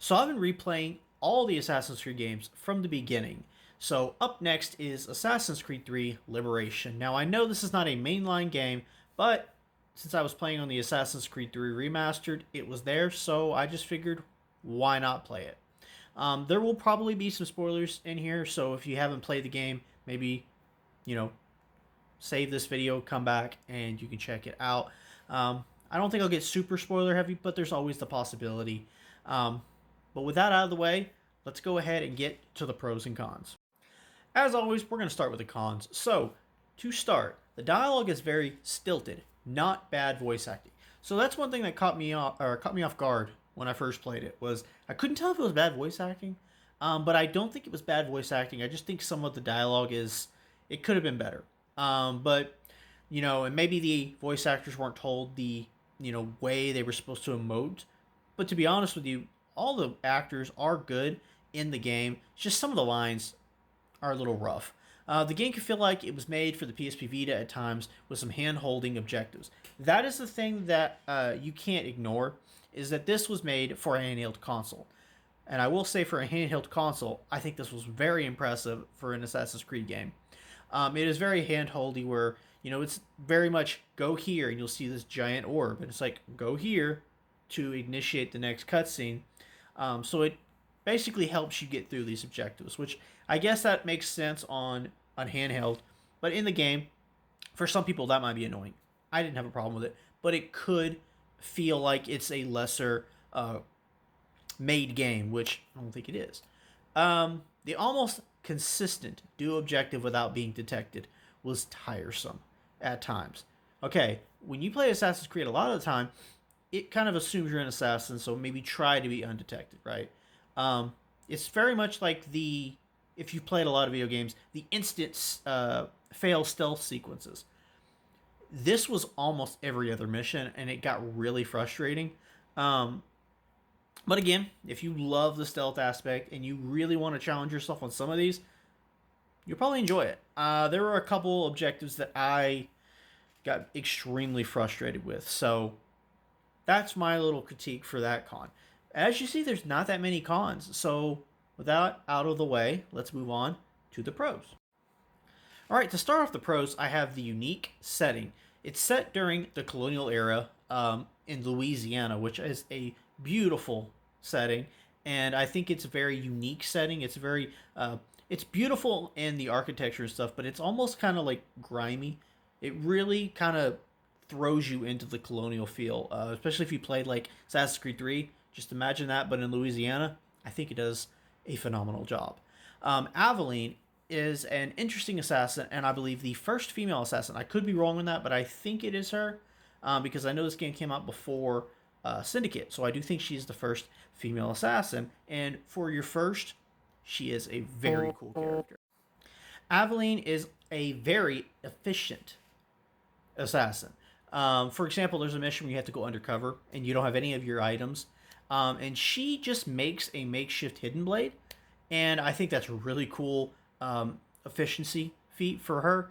So I've been replaying all the Assassin's Creed games from the beginning. So up next is Assassin's Creed 3 Liberation. Now I know this is not a mainline game, but since I was playing on the Assassin's Creed 3 Remastered, it was there, so I just figured why not play it. There will probably be some spoilers in here, so if you haven't played the game, maybe, you know, save this video, come back, and you can check it out. I don't think I'll get super spoiler heavy, but there's always the possibility. Um, but with that out of the way, let's go ahead and get to the pros and cons. As always, we're going to start with the cons. So, to start, the dialogue is very stilted, not bad voice acting. So that's one thing that caught me off guard when I first played it. Was I couldn't tell if it was bad voice acting, but I don't think it was bad voice acting. I just think some of the dialogue is it could have been better. But and maybe the voice actors weren't told the way they were supposed to emote. But to be honest with you, all the actors are good in the game. It's just some of the lines are a little rough. The game can feel like it was made for the PSP Vita at times with some hand-holding objectives. That is the thing that you can't ignore, is that this was made for a handheld console. And I will say for a handheld console, I think this was very impressive for an Assassin's Creed game. It is very hand-holdy where, it's very much go here and you'll see this giant orb. And it's like, go here to initiate the next cutscene. So it basically helps you get through these objectives, which I guess that makes sense on handheld. But in the game, for some people, that might be annoying. I didn't have a problem with it, but it could feel like it's a lesser made game, which I don't think it is. The almost consistent do objective without being detected was tiresome at times. Okay, when you play Assassin's Creed, a lot of the time, it kind of assumes you're an assassin, so maybe try to be undetected, right? It's very much like if you've played a lot of video games, the instant fail stealth sequences. This was almost every other mission, and it got really frustrating. But again, if you love the stealth aspect and you really want to challenge yourself on some of these, you'll probably enjoy it. There were a couple objectives that I got extremely frustrated with, so that's my little critique for that con. As you see, there's not that many cons, so with that out of the way, let's move on to the pros. All right, to start off the pros, I have the unique setting. It's set during the colonial era in Louisiana, which is a beautiful setting, and I think it's a very unique setting. It's beautiful in the architecture and stuff, but it's almost kind of like grimy. It really kind of throws you into the colonial feel, especially if you played like Assassin's Creed 3. Just imagine that, but in Louisiana. I think it does a phenomenal job. Aveline is an interesting assassin, and I believe the first female assassin. I could be wrong on that, but I think it is her, because I know this game came out before Syndicate, so I do think she's the first female assassin. And for your first, she is a very cool character. Aveline is a very efficient assassin. For example, there's a mission where you have to go undercover and you don't have any of your items. And she just makes a makeshift hidden blade. And I think that's a really cool efficiency feat for her.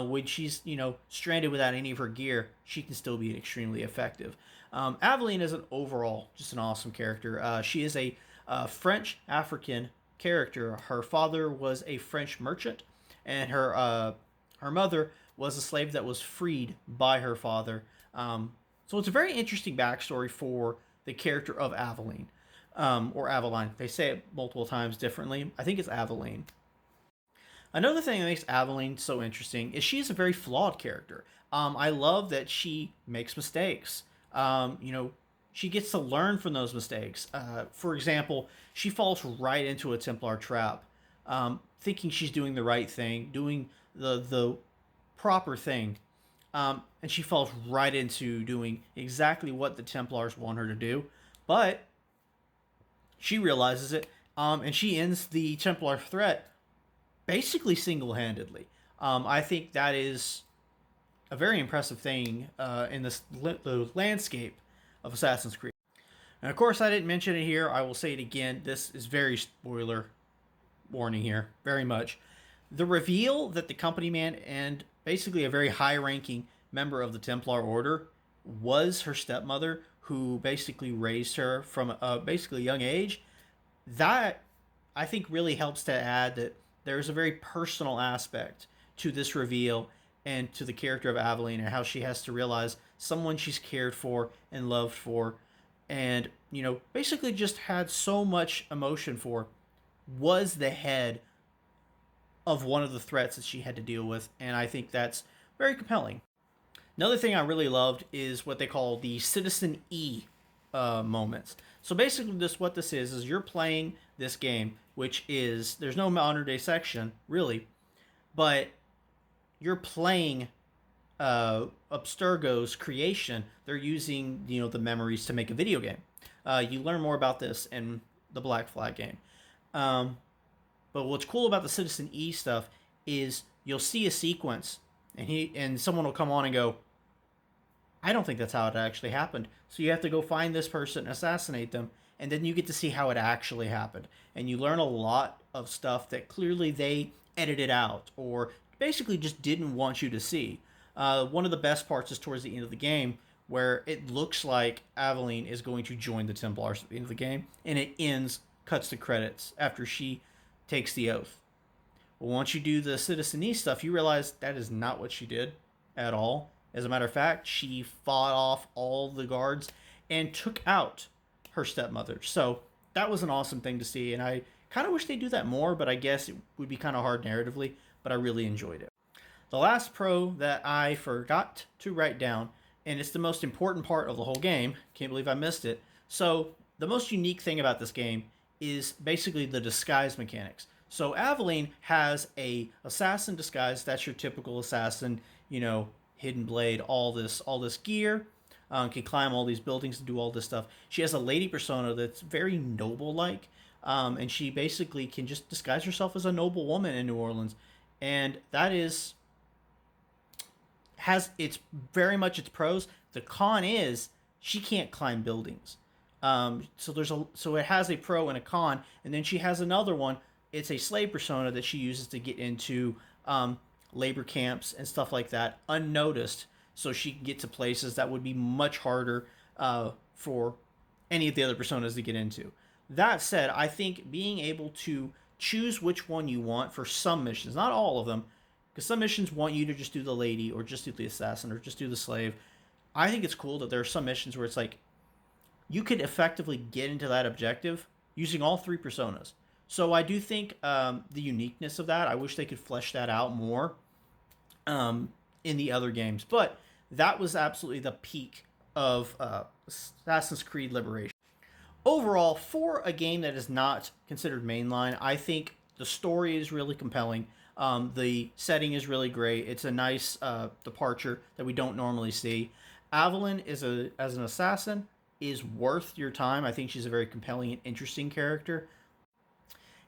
When she's, stranded without any of her gear, she can still be extremely effective. Aveline is overall just an awesome character. She is a French African character. Her father was a French merchant, and her mother was a slave that was freed by her father. So it's a very interesting backstory for the character of Aveline, or Aveline. They say it multiple times differently. I think it's Aveline. Another thing that makes Aveline so interesting is she is a very flawed character. I love that she makes mistakes. She gets to learn from those mistakes. For example, she falls right into a Templar trap, thinking she's doing the right thing, doing the proper thing, and she falls right into doing exactly what the Templars want her to do. But she realizes it, and she ends the Templar threat basically single-handedly. I think that is a very impressive thing in the landscape of Assassin's Creed. And of course, I didn't mention it here. I will say it again. This is very spoiler warning here, very much. The reveal that the company man and basically a very high-ranking member of the Templar Order was her stepmother, who basically raised her from a basically young age. That I think really helps to add that there's a very personal aspect to this reveal and to the character of Aveline and how she has to realize someone she's cared for and loved for and, basically just had so much emotion for was the head of one of the threats that she had to deal with. And I think that's very compelling. Another thing I really loved is what they call the Citizen E moments. So basically, what this is you're playing this game, which is there's no modern day section really, but you're playing Abstergo's creation. They're using the memories to make a video game. You learn more about this in the Black Flag game. But what's cool about the Citizen E stuff is you'll see a sequence, and someone will come on and go, I don't think that's how it actually happened. So you have to go find this person, assassinate them, and then you get to see how it actually happened. And you learn a lot of stuff that clearly they edited out or basically just didn't want you to see. One of the best parts is towards the end of the game where it looks like Aveline is going to join the Templars at the end of the game, and it cuts to credits after she takes the oath. Well, once you do the Citizen E stuff, you realize that is not what she did at all. As a matter of fact, she fought off all the guards and took out her stepmother. So that was an awesome thing to see, and I kind of wish they'd do that more, but I guess it would be kind of hard narratively, but I really enjoyed it. The last pro that I forgot to write down, and it's the most important part of the whole game, can't believe I missed it. So the most unique thing about this game is basically the disguise mechanics. So Aveline has a assassin disguise. That's your typical assassin, hidden blade, all this gear. Can climb all these buildings and do all this stuff. She has a lady persona that's very noble-like, and she basically can just disguise herself as a noble woman in New Orleans, and that has its very much its pros. The con is she can't climb buildings. So it has a pro and a con, and then she has another one. It's a slave persona that she uses to get into labor camps and stuff like that unnoticed, so she can get to places that would be much harder for any of the other personas to get into. That said, I think being able to choose which one you want for some missions, not all of them, because some missions want you to just do the lady or just do the assassin or just do the slave. I think it's cool that there are some missions where it's like you could effectively get into that objective using all three personas. So I do think the uniqueness of that, I wish they could flesh that out more in the other games. But that was absolutely the peak of Assassin's Creed Liberation. Overall, for a game that is not considered mainline, I think the story is really compelling. The setting is really great. It's a nice departure that we don't normally see. Aveline as an assassin is worth your time. I think she's a very compelling and interesting character.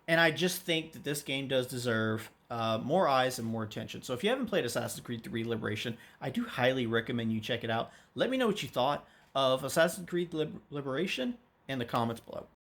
And I just think that this game does deserve more eyes and more attention. So if you haven't played Assassin's Creed 3 Liberation, I do highly recommend you check it out. Let me know what you thought of Assassin's Creed Liberation in the comments below.